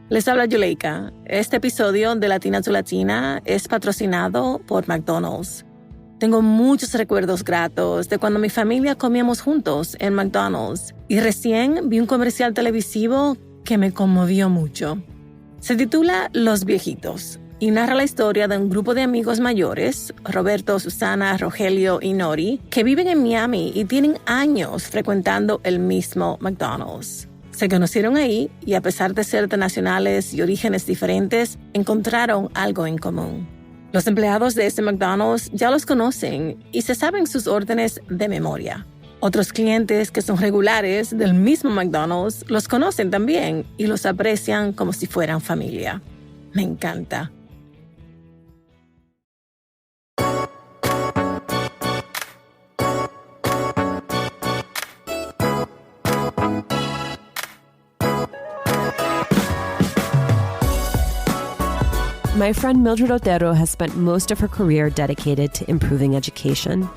Les habla Yuleika. Este episodio de Latina es patrocinado por McDonald's. Tengo muchos recuerdos gratos de cuando mi familia comíamos juntos en McDonald's y recién vi un comercial televisivo que me conmovió mucho. Se titula Los Viejitos y narra la historia de un grupo de amigos mayores, Roberto, Susana, Rogelio y Nori, que viven en Miami y tienen años frecuentando el mismo McDonald's. Se conocieron ahí y a pesar de ser de nacionales y orígenes diferentes, encontraron algo en común. Los empleados de este McDonald's ya los conocen y se saben sus órdenes de memoria. Otros clientes que son regulares del mismo McDonald's los conocen también y los aprecian como si fueran familia. Me encanta. My friend Mildred Otero has spent most of her career dedicated to improving education.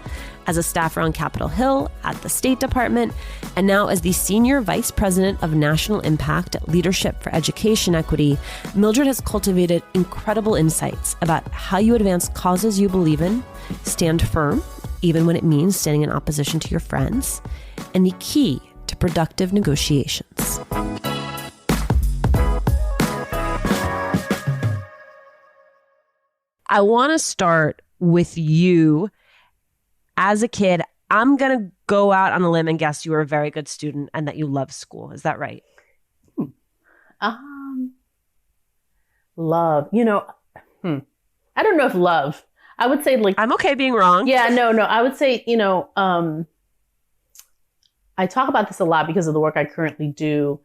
As a staffer on Capitol Hill, at the State Department, and now as the Senior Vice President of National Impact at Leadership for Education Equity, Mildred has cultivated incredible insights about how you advance causes you believe in, stand firm, even when it means standing in opposition to your friends, and the key to productive negotiations. I want to start with you. As a kid, I'm going to go out on a limb and guess you were a very good student and that you love school. Is that right? Love. I don't know if love. I would say I'm okay being wrong. Yeah, no. I would say, I talk about this a lot because of the work I currently do.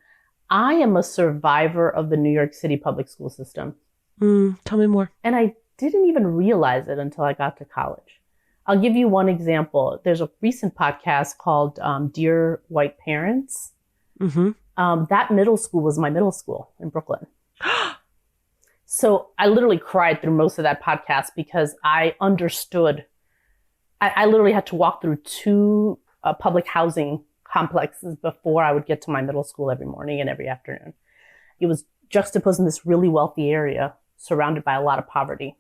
I am a survivor of the New York City public school system. Tell me more. And I didn't even realize it until I got to college. I'll give you one example. There's a recent podcast called Dear White Parents. Mm-hmm. That middle school was my middle school in Brooklyn. So I literally cried through most of that podcast because I understood. I literally had to walk through two public housing complexes before I would get to my middle school every morning and every afternoon. It was juxtaposed in this really wealthy area surrounded by a lot of poverty.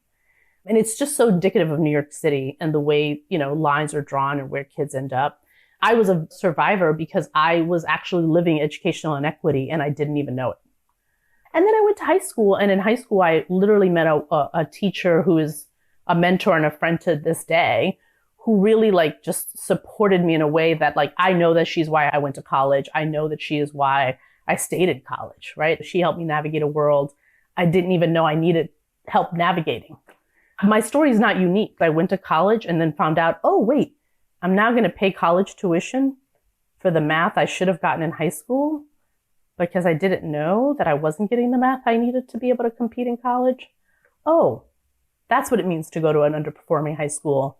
And it's just so indicative of New York City and the way, lines are drawn and where kids end up. I was a survivor because I was actually living educational inequity and I didn't even know it. And then I went to high school, and in high school, I literally met a teacher who is a mentor and a friend to this day, who really just supported me in a way that I know that she's why I went to college. I know that she is why I stayed in college, right? She helped me navigate a world I didn't even know I needed help navigating. My story is not unique. I went to college and then found out, oh, wait, I'm now going to pay college tuition for the math I should have gotten in high school because I didn't know that I wasn't getting the math I needed to be able to compete in college. Oh, that's what it means to go to an underperforming high school.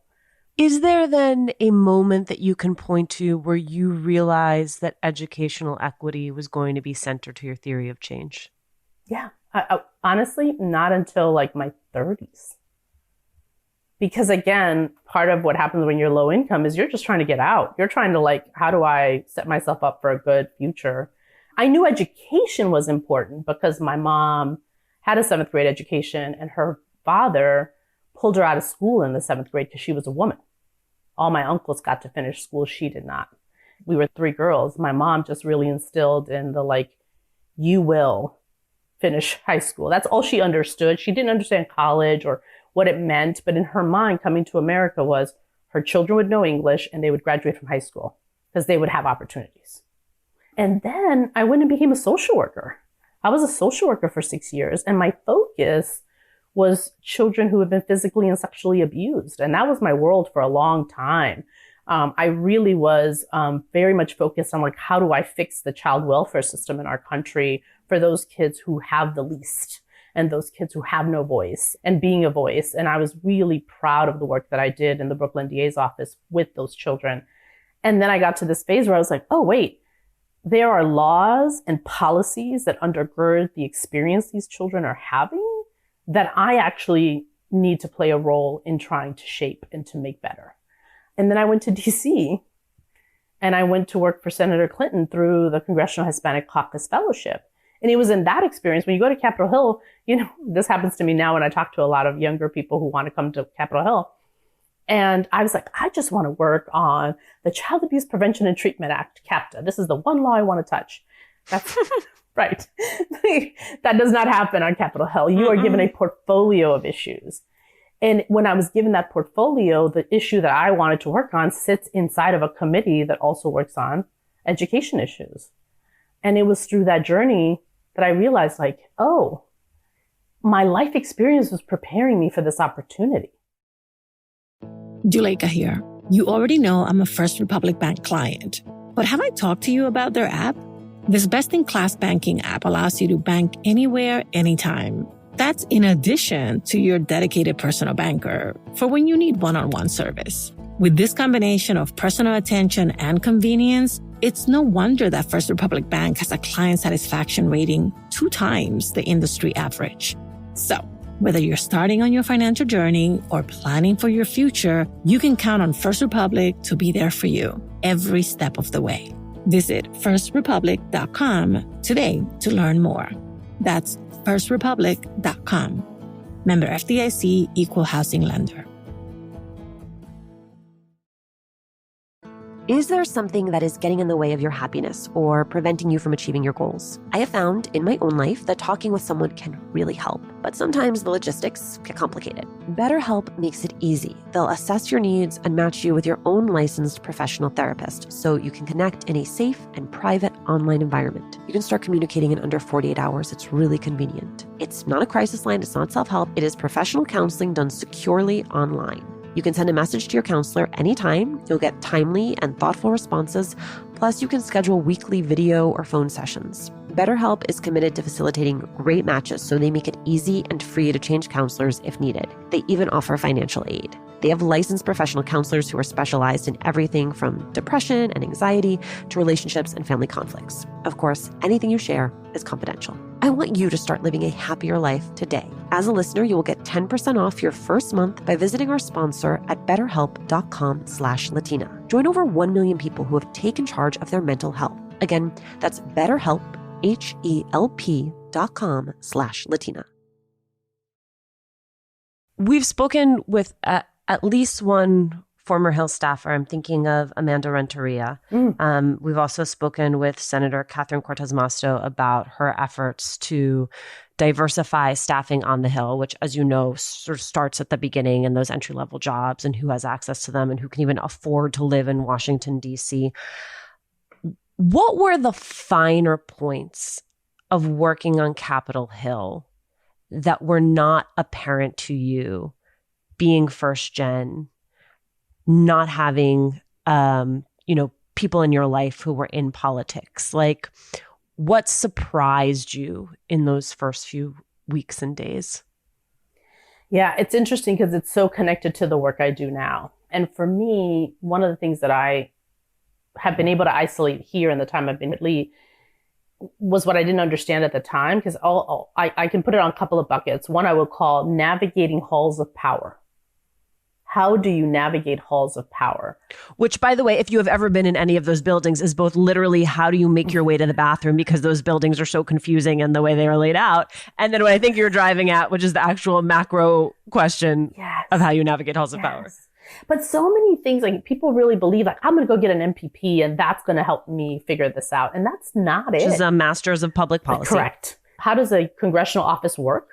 Is there then a moment that you can point to where you realized that educational equity was going to be central to your theory of change? Yeah. I honestly, not until my 30s. Because again, part of what happens when you're low income is you're just trying to get out. You're trying to how do I set myself up for a good future? I knew education was important because my mom had a 7th grade education and her father pulled her out of school in the 7th grade because she was a woman. All my uncles got to finish school. She did not. We were 3 girls. My mom just really instilled in the you will finish high school. That's all she understood. She didn't understand college or what it meant, but in her mind, coming to America was her children would know English and they would graduate from high school because they would have opportunities. And then I went and became a social worker. I was a social worker for 6 years, and my focus was children who have been physically and sexually abused. And that was my world for a long time. I really was very much focused on how do I fix the child welfare system in our country for those kids who have the least and those kids who have no voice and being a voice. And I was really proud of the work that I did in the Brooklyn DA's office with those children. And then I got to this phase where I was like, oh, wait, there are laws and policies that undergird the experience these children are having that I actually need to play a role in trying to shape and to make better. And then I went to DC And I went to work for Senator Clinton through the Congressional Hispanic Caucus Fellowship. And it was in that experience, when you go to Capitol Hill, this happens to me now when I talk to a lot of younger people who want to come to Capitol Hill. And I was like, I just want to work on the Child Abuse Prevention and Treatment Act, CAPTA. This is the one law I want to touch. That's right. That does not happen on Capitol Hill. You are given a portfolio of issues. And when I was given that portfolio, the issue that I wanted to work on sits inside of a committee that also works on education issues. And it was through that journey that I realized, like, oh, my life experience was preparing me for this opportunity. Juleka here. You already know I'm a First Republic Bank client, but have I talked to you about their app? This best-in-class banking app allows you to bank anywhere, anytime. That's in addition to your dedicated personal banker for when you need one-on-one service. With this combination of personal attention and convenience, it's no wonder that First Republic Bank has a client satisfaction rating 2 times the industry average. So, whether you're starting on your financial journey or planning for your future, you can count on First Republic to be there for you every step of the way. Visit firstrepublic.com today to learn more. That's firstrepublic.com. Member FDIC, Equal Housing Lender. Is there something that is getting in the way of your happiness or preventing you from achieving your goals? I have found in my own life that talking with someone can really help, but sometimes the logistics get complicated. BetterHelp makes it easy. They'll assess your needs and match you with your own licensed professional therapist so you can connect in a safe and private online environment. You can start communicating in under 48 hours. It's really convenient. It's not a crisis line. It's not self-help. It is professional counseling done securely online. You can send a message to your counselor anytime. You'll get timely and thoughtful responses. Plus, you can schedule weekly video or phone sessions. BetterHelp is committed to facilitating great matches, so they make it easy and free to change counselors if needed. They even offer financial aid. They have licensed professional counselors who are specialized in everything from depression and anxiety to relationships and family conflicts. Of course, anything you share is confidential. I want you to start living a happier life today. As a listener, you will get 10% off your first month by visiting our sponsor at betterhelp.com/Latina. Join over 1 million people who have taken charge of their mental health. Again, that's BetterHelp, HELP.com/Latina. We've spoken with at least one former Hill staffer. I'm thinking of Amanda Renteria. We've also spoken with Senator Catherine Cortez Masto about her efforts to diversify staffing on the Hill, which, as you know, sort of starts at the beginning in those entry-level jobs and who has access to them and who can even afford to live in Washington, D.C. What were the finer points of working on Capitol Hill that were not apparent to you being first gen, not having, people in your life who were in politics? Like, what surprised you in those first few weeks and days? Yeah, it's interesting because it's so connected to the work I do now. And for me, one of the things that I have been able to isolate here in the time I've been at Lee was what I didn't understand at the time, because I can put it on a couple of buckets. One I would call navigating halls of power. How do you navigate halls of power? Which, by the way, if you have ever been in any of those buildings, is both literally how do you make your way to the bathroom, because those buildings are so confusing in the way they are laid out. And then what I think you're driving at, which is the actual macro question of how you navigate halls of power. But so many things, like, people really believe, like, I'm going to go get an MPP and that's going to help me figure this out. And that's not it. Which is a master's of public policy. Correct. How does a congressional office work?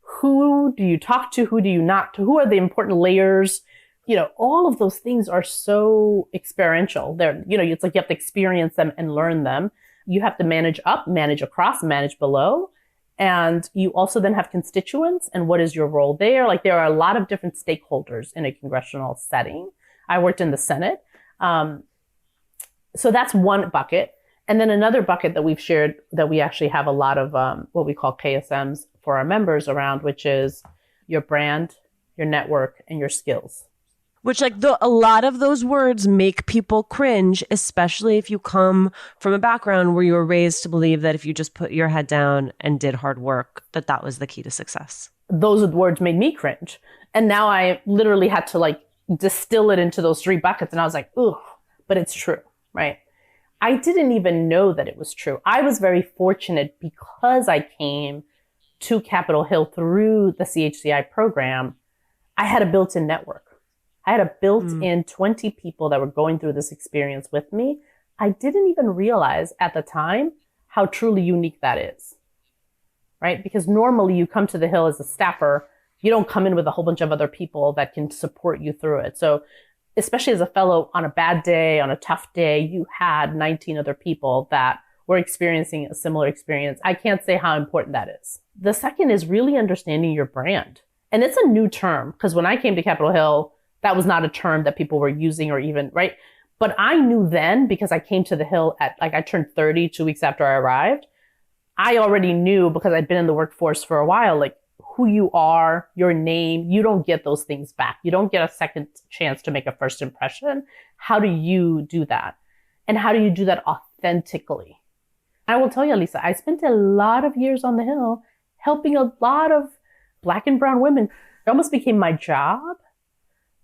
Who do you talk to? Who do you not to? Who are the important layers? All of those things are so experiential. They're, it's like you have to experience them and learn them. You have to manage up, manage across, manage below. And you also then have constituents, and what is your role there? Like, there are a lot of different stakeholders in a congressional setting. I worked in the Senate. So that's one bucket. And then another bucket that we've shared that we actually have a lot of what we call KSMs for our members around, which is your brand, your network, and your skills. Which, a lot of those words make people cringe, especially if you come from a background where you were raised to believe that if you just put your head down and did hard work, that was the key to success. Those words made me cringe. And now I literally had to distill it into those 3 buckets. And I was like, ooh, but it's true. right? I didn't even know that it was true. I was very fortunate because I came to Capitol Hill through the CHCI program. I had a built-in network. I had a built-in 20 people that were going through this experience with me. I didn't even realize at the time how truly unique that is, right? Because normally you come to the Hill as a staffer, you don't come in with a whole bunch of other people that can support you through it. So especially as a fellow, on a bad day, on a tough day, you had 19 other people that were experiencing a similar experience. I can't say how important that is. The second is really understanding your brand. And it's a new term, because when I came to Capitol Hill, that was not a term that people were using or even, right? But I knew then, because I came to the Hill at, like, I turned 30 2 weeks after I arrived. I already knew, because I'd been in the workforce for a while, like, who you are, your name. You don't get those things back. You don't get a second chance to make a first impression. How do you do that? And how do you do that authentically? I will tell you, Lisa, I spent a lot of years on the Hill helping a lot of Black and brown women. It almost became my job.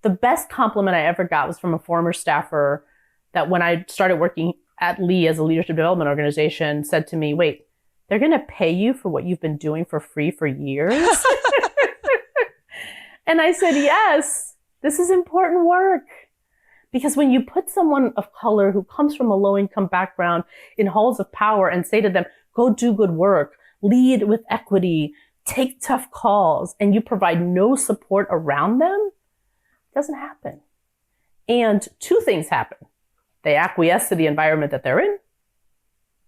The best compliment I ever got was from a former staffer that, when I started working at Lee as a leadership development organization, said to me, wait, they're going to pay you for what you've been doing for free for years? And I said, yes, this is important work. Because when you put someone of color who comes from a low-income background in halls of power and say to them, go do good work, lead with equity, take tough calls, and you provide no support around them, it doesn't happen. And two things happen. They acquiesce to the environment that they're in.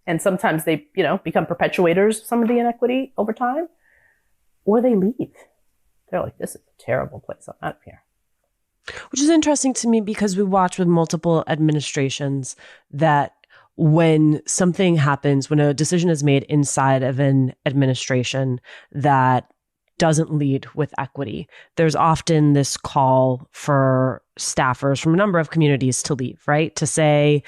And sometimes they, become perpetuators of some of the inequity over time, or they leave. They're like, this is a terrible place. I'm out of here. Which is interesting to me, because we watch with multiple administrations that when something happens, when a decision is made inside of an administration that doesn't lead with equity, there's often this call for staffers from a number of communities to leave, right? To say,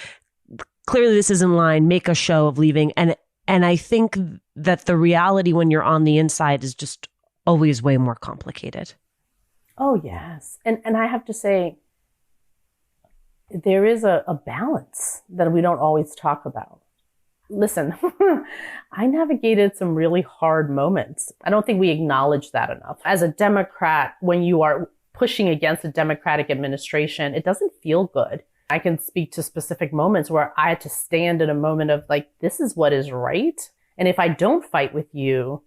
clearly this is in line, make a show of leaving. And I think that the reality when you're on the inside is just always way more complicated. Oh, yes. And I have to say, there is a balance that we don't always talk about. Listen, I navigated some really hard moments. I don't think we acknowledge that enough. As a Democrat, when you are pushing against a Democratic administration, it doesn't feel good. I can speak to specific moments where I had to stand in a moment of like, this is what is right. And if I don't fight with you,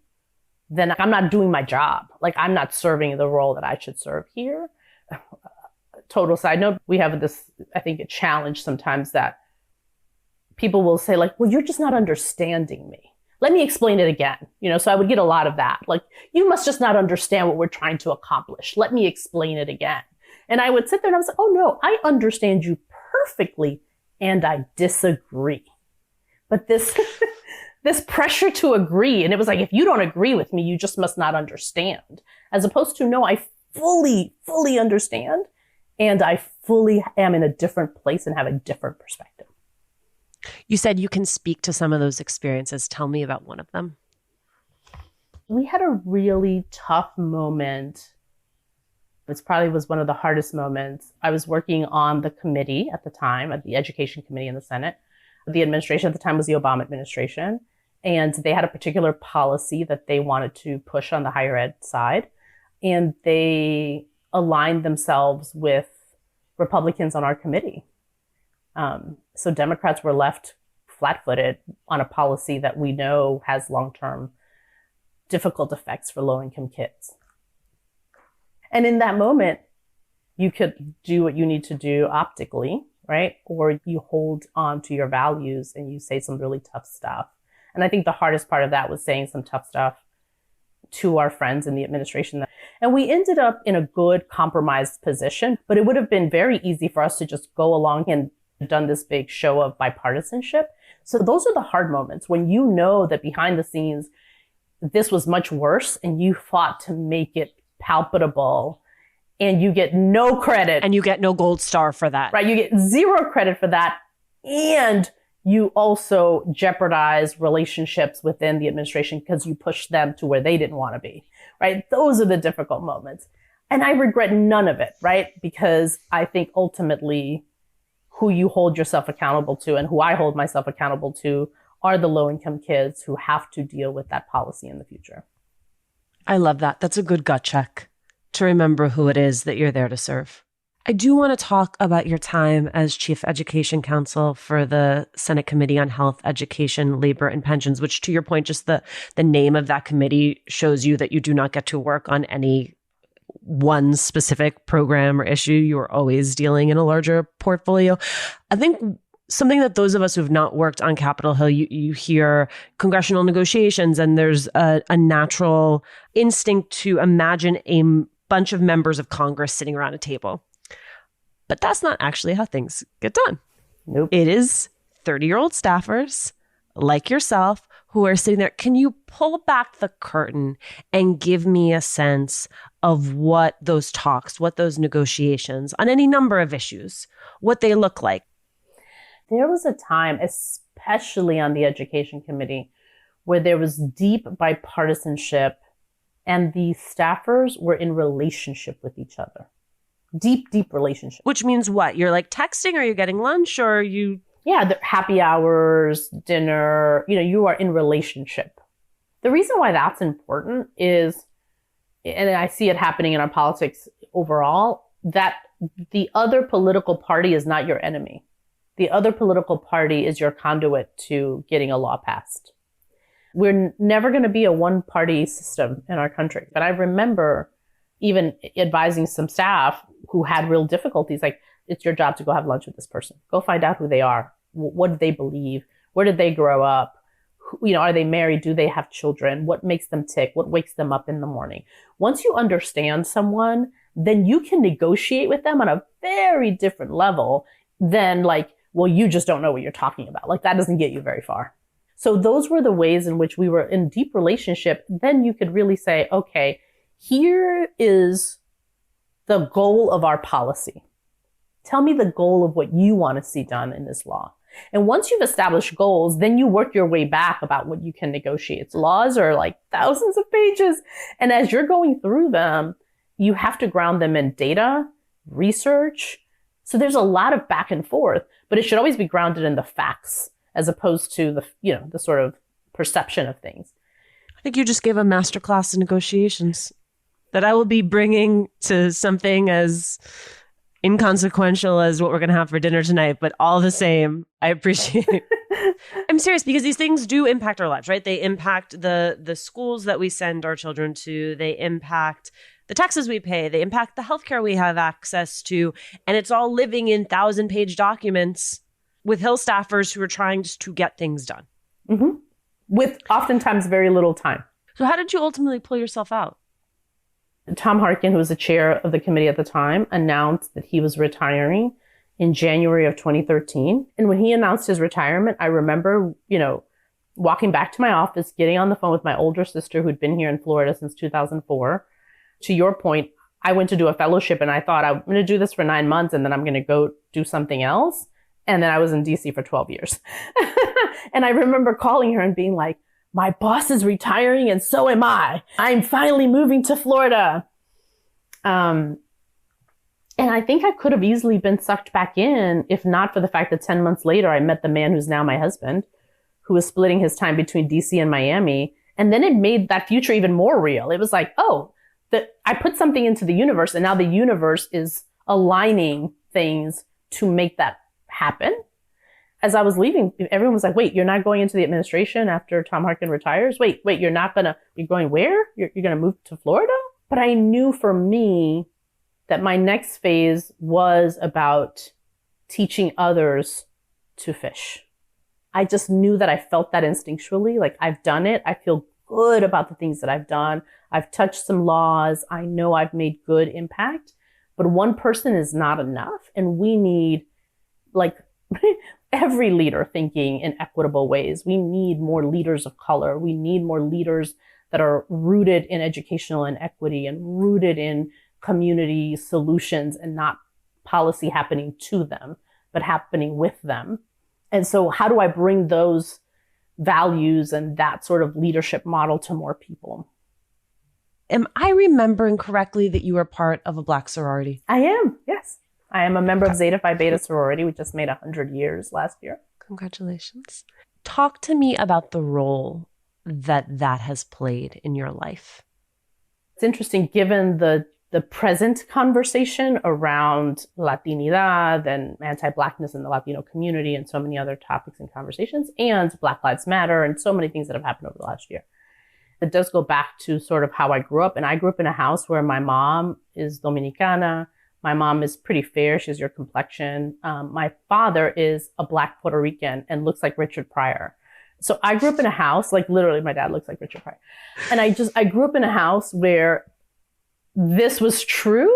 then I'm not doing my job. Like, I'm not serving the role that I should serve here. Total side note, we have this, I think, a challenge sometimes that people will say like, well, you're just not understanding me. Let me explain it again. So I would get a lot of that. Like, you must just not understand what we're trying to accomplish. Let me explain it again. And I would sit there and I was like, oh no, I understand you perfectly, and I disagree. But this pressure to agree, and it was like, if you don't agree with me, you just must not understand. As opposed to, no, I fully understand, and I fully am in a different place and have a different perspective. You said you can speak to some of those experiences. Tell me about one of them. We had a really tough moment. It probably was one of the hardest moments. I was working on the committee at the time, at the Education Committee in the Senate. The administration at the time was the Obama administration, and they had a particular policy that they wanted to push on the higher ed side, and they aligned themselves with Republicans on our committee. So Democrats were left flat-footed on a policy that we know has long-term difficult effects for low-income kids. And in that moment, you could do what you need to do optically, right? Or you hold on to your values and you say some really tough stuff. And I think the hardest part of that was saying some tough stuff to our friends in the administration. And we ended up in a good compromised position, but it would have been very easy for us to just go along and done this big show of bipartisanship. So those are the hard moments when you know that behind the scenes, this was much worse and you fought to make it palpable, and you get no credit. And you get no gold star for that. Right. You get zero credit for that. And you also jeopardize relationships within the administration because you push them to where they didn't want to be. Right. Those are the difficult moments. And I regret none of it. Right. Because I think ultimately who you hold yourself accountable to, and who I hold myself accountable to, are the low-income kids who have to deal with that policy in the future. I love that. That's a good gut check to remember who it is that you're there to serve. I do want to talk about your time as Chief Education Counsel for the Senate Committee on Health, Education, Labor, and Pensions, which, to your point, just the name of that committee shows you that you do not get to work on any one specific program or issue. You are always dealing in a larger portfolio. I think something that those of us who have not worked on Capitol Hill, you hear congressional negotiations, and there's a natural instinct to imagine a bunch of members of Congress sitting around a table. But that's not actually how things get done. Nope. It is 30-year-old staffers like yourself who are sitting there. Can you pull back the curtain and give me a sense of what those talks, what those negotiations on any number of issues, what they look like? There was a time, especially on the Education Committee, where there was deep bipartisanship and the staffers were in relationship with each other. Deep relationship. Which means what? You're like texting, or you're getting lunch, or you... Yeah, the happy hours, dinner, you are in relationship. The reason why that's important is, and I see it happening in our politics overall, that the other political party is not your enemy. The other political party is your conduit to getting a law passed. We're never going to be a one-party system in our country. But I remember even advising some staff who had real difficulties, like, it's your job to go have lunch with this person. Go find out who they are. What do they believe? Where did they grow up? Are they married? Do they have children? What makes them tick? What wakes them up in the morning? Once you understand someone, then you can negotiate with them on a very different level than like, well, you just don't know what you're talking about. Like, that doesn't get you very far. So those were the ways in which we were in deep relationship. Then you could really say, okay, here is the goal of our policy. Tell me the goal of what you want to see done in this law. And once you've established goals, then you work your way back about what you can negotiate. Laws are like thousands of pages. And as you're going through them, you have to ground them in data, research. So there's a lot of back and forth, but it should always be grounded in the facts as opposed to the sort of perception of things. I think you just gave a masterclass in negotiations that I will be bringing to something as inconsequential as what we're going to have for dinner tonight, but all the same, I appreciate it. I'm serious, because these things do impact our lives, right? They impact the schools that we send our children to. They impact the taxes we pay. They impact the healthcare we have access to. And it's all living in 1,000-page documents with Hill staffers who are trying just to get things done. Mm-hmm. With oftentimes very little time. So how did you ultimately pull yourself out? Tom Harkin, who was the chair of the committee at the time, announced that he was retiring in January of 2013. And when he announced his retirement, I remember, walking back to my office, getting on the phone with my older sister who'd been here in Florida since 2004. To your point, I went to do a fellowship and I thought, I'm going to do this for 9 months and then I'm going to go do something else. And then I was in DC for 12 years. And I remember calling her and being like, my boss is retiring and so am I. I'm finally moving to Florida. And I think I could have easily been sucked back in if not for the fact that 10 months later, I met the man who's now my husband, who was splitting his time between DC and Miami. And then it made that future even more real. It was like, I put something into the universe and now the universe is aligning things to make that happen. As I was leaving, everyone was like, wait, you're not going into the administration after Tom Harkin retires? Wait, you're going where? You're going to move to Florida? But I knew for me that my next phase was about teaching others to fish. I just knew that I felt that instinctually. Like, I've done it. I feel good about the things that I've done. I've touched some laws. I know I've made good impact, but one person is not enough. And we need every leader thinking in equitable ways. We need more leaders of color. We need more leaders that are rooted in educational inequity and rooted in community solutions and not policy happening to them, but happening with them. And so how do I bring those values and that sort of leadership model to more people? Am I remembering correctly that you were part of a Black sorority? I am. Yes. I am a member of Zeta Phi Beta sorority. We just made 100 years last year. Congratulations. Talk to me about the role that has played in your life. It's interesting, given the present conversation around Latinidad and anti-Blackness in the Latino community and so many other topics and conversations, and Black Lives Matter and so many things that have happened over the last year. It does go back to sort of how I grew up. And I grew up in a house where my mom is Dominicana. My mom is pretty fair. She has your complexion. My father is a Black Puerto Rican and looks like Richard Pryor. So I grew up in a house, like literally my dad looks like Richard Pryor. And I grew up in a house where this was true.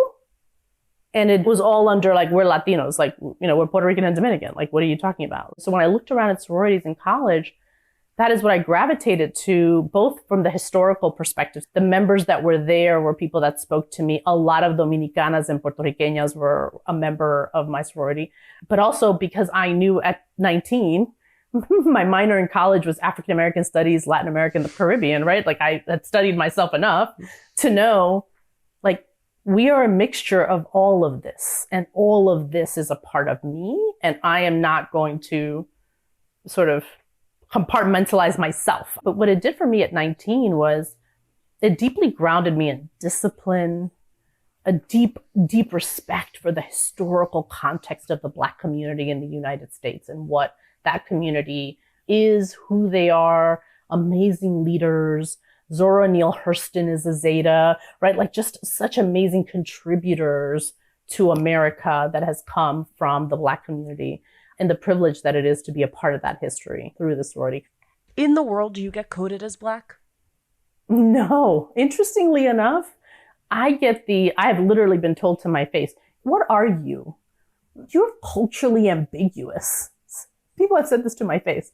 And it was all under like, we're Latinos, like, we're Puerto Rican and Dominican. Like, what are you talking about? So when I looked around at sororities in college, that is what I gravitated to, both from the historical perspective. The members that were there were people that spoke to me. A lot of Dominicanas and Puerto Ricanas were a member of my sorority, but also because I knew at 19, my minor in college was African American Studies, Latin American, the Caribbean, right? Like I had studied myself enough to know, like, we are a mixture of all of this, and all of this is a part of me, and I am not going to sort of compartmentalize myself. But what it did for me at 19 was it deeply grounded me in discipline, a deep, deep respect for the historical context of the Black community in the United States and what that community is, who they are, amazing leaders. Zora Neale Hurston is a Zeta, right? Like just such amazing contributors to America that has come from the Black community, and the privilege that it is to be a part of that history through the sorority. In the world, do you get coded as Black? No. Interestingly enough, I have literally been told to my face, what are you? You're culturally ambiguous. People have said this to my face.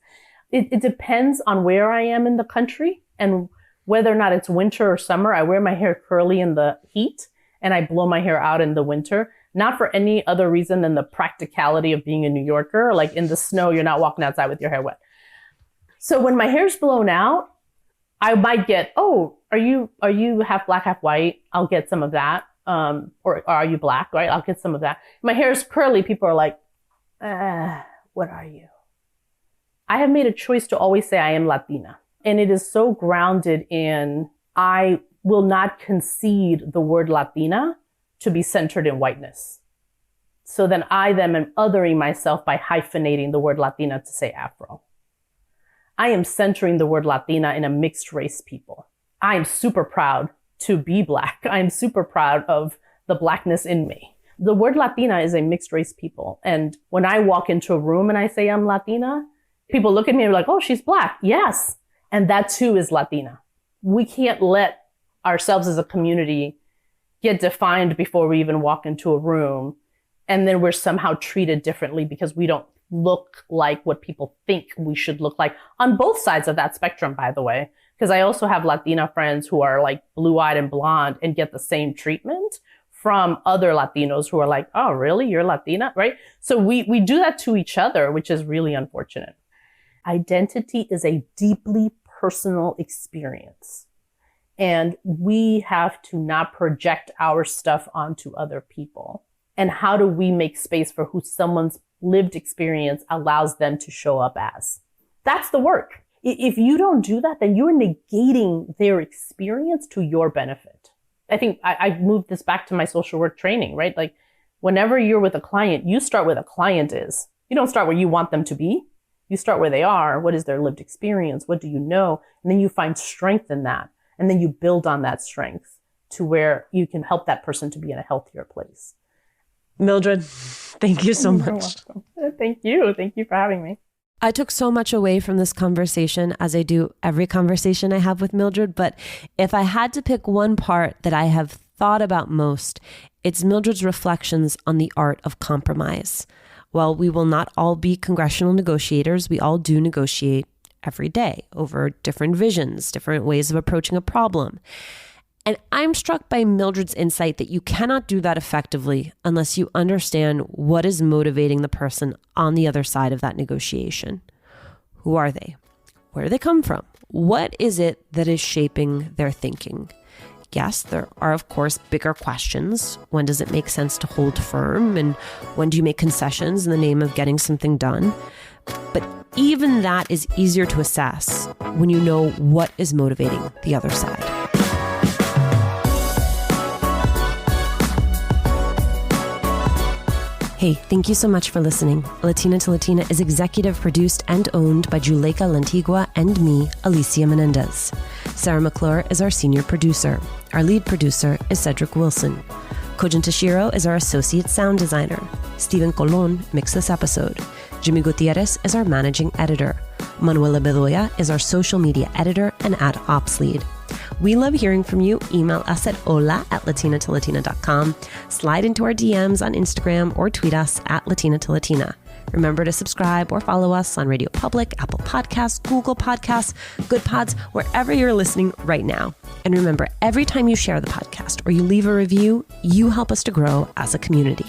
It depends on where I am in the country and whether or not it's winter or summer. I wear my hair curly in the heat and I blow my hair out in the winter. Not for any other reason than the practicality of being a New Yorker. Like in the snow, you're not walking outside with your hair wet. So when my hair's blown out, I might get, oh, are you half Black, half white? I'll get some of that. Or are you Black, right? I'll get some of that. My hair is curly. People are like, what are you? I have made a choice to always say I am Latina. And it is so grounded in, I will not concede the word Latina to be centered in whiteness. So then I then am othering myself by hyphenating the word Latina to say Afro. I am centering the word Latina in a mixed race people. I am super proud to be Black. I am super proud of the Blackness in me. The word Latina is a mixed race people. And when I walk into a room and I say I'm Latina, people look at me and are like, oh, she's Black. Yes. And that too is Latina. We can't let ourselves as a community get defined before we even walk into a room. And then we're somehow treated differently because we don't look like what people think we should look like on both sides of that spectrum, by the way. Because I also have Latina friends who are like blue-eyed and blonde and get the same treatment from other Latinos who are like, oh, really? You're Latina, right? So we do that to each other, which is really unfortunate. Identity is a deeply personal experience. And we have to not project our stuff onto other people. And how do we make space for who someone's lived experience allows them to show up as? That's the work. If you don't do that, then you're negating their experience to your benefit. I think I moved this back to my social work training, right? Like whenever you're with a client, you start where the client is. You don't start where you want them to be. You start where they are. What is their lived experience? What do you know? And then you find strength in that. And then you build on that strength to where you can help that person to be in a healthier place. Mildred, thank you so much. Thank you. Thank you for having me. I took so much away from this conversation, as I do every conversation I have with Mildred. But if I had to pick one part that I have thought about most, it's Mildred's reflections on the art of compromise. While we will not all be congressional negotiators, we all do negotiate every day over different visions, different ways of approaching a problem. And I'm struck by Mildred's insight that you cannot do that effectively unless you understand what is motivating the person on the other side of that negotiation. Who are they? Where do they come from? What is it that is shaping their thinking? Yes, there are, of course, bigger questions. When does it make sense to hold firm? And when do you make concessions in the name of getting something done? But even that is easier to assess when you know what is motivating the other side. Hey, thank you so much for listening. Latina to Latina is executive produced and owned by Juleka Lantigua and me, Alicia Menendez. Sarah McClure is our senior producer. Our lead producer is Cedric Wilson. Kojin Tashiro is our associate sound designer. Stephen Colon mixed this episode. Jimmy Gutierrez is our managing editor. Manuela Bedoya is our social media editor and ad ops lead. We love hearing from you. Email us at hola@latinatolatina.com. Slide into our DMs on Instagram or tweet us at Latina to Latina. Remember to subscribe or follow us on Radio Public, Apple Podcasts, Google Podcasts, Good Pods, wherever you're listening right now. And remember, every time you share the podcast or you leave a review, you help us to grow as a community.